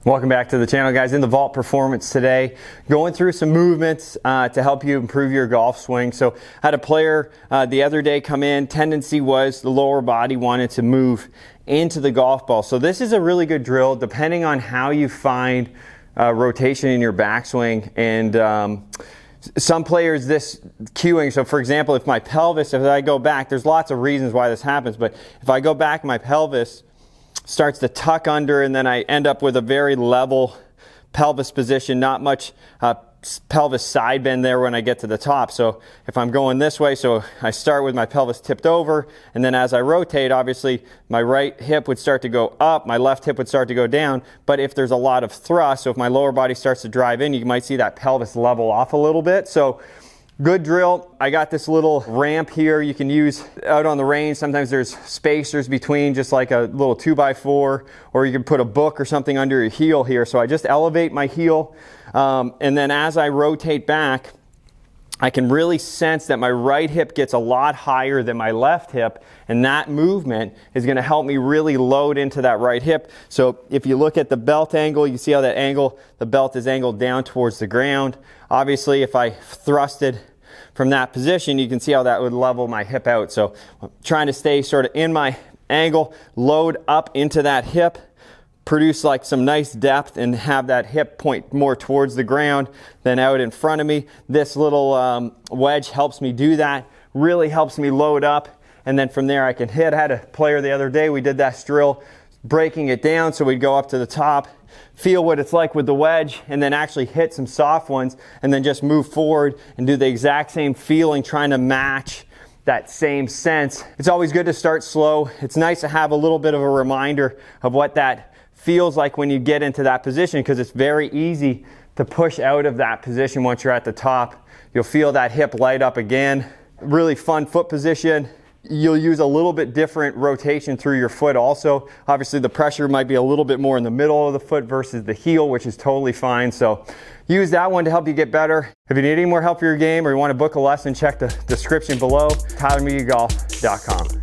Welcome back to the channel, guys. In the vault performance today, going through some movements to help you improve your golf swing. So I had a player the other day come in. Tendency was the lower body wanted to move into the golf ball. So this is a really good drill depending on how you find rotation in your backswing. And some players, this cueing, so for example, if my pelvis, if I go back, there's lots of reasons why this happens, but if I go back, my pelvis starts to tuck under, and then I end up with a very level pelvis position, not much pelvis side bend there when I get to the top. So if I'm going this way, so I start with my pelvis tipped over, and then as I rotate, obviously my right hip would start to go up, my left hip would start to go down. But if there's a lot of thrust, so if my lower body starts to drive in, you might see that pelvis level off a little bit. So good drill. I got this little ramp here you can use out on the range. Sometimes there's spacers between, just like a little 2x4, or you can put a book or something under your heel here. So I just elevate my heel, and then as I rotate back, I can really sense that my right hip gets a lot higher than my left hip, and that movement is going to help me really load into that right hip. So if you look at the belt angle, you see how that angle, the belt is angled down towards the ground. Obviously, if I thrusted from that position, you can see how that would level my hip out. So I'm trying to stay sort of in my angle, load up into that hip, produce like some nice depth, and have that hip point more towards the ground than out in front of me. This little wedge helps me do that, really helps me load up, and then from there I can hit. I had a player the other day, we did that drill, breaking it down, so we'd go up to the top, feel what it's like with the wedge, and then actually hit some soft ones, and then just move forward and do the exact same feeling, trying to match that same sense. It's always good to start slow. It's nice to have a little bit of a reminder of what that feels like when you get into that position, because it's very easy to push out of that position once you're at the top. You'll feel that hip light up again. Really fun foot position. You'll use a little bit different rotation through your foot also. Obviously the pressure might be a little bit more in the middle of the foot versus the heel, which is totally fine. So use that one to help you get better. If you need any more help for your game, or you want to book a lesson, check the description below, tylermediagolf.com.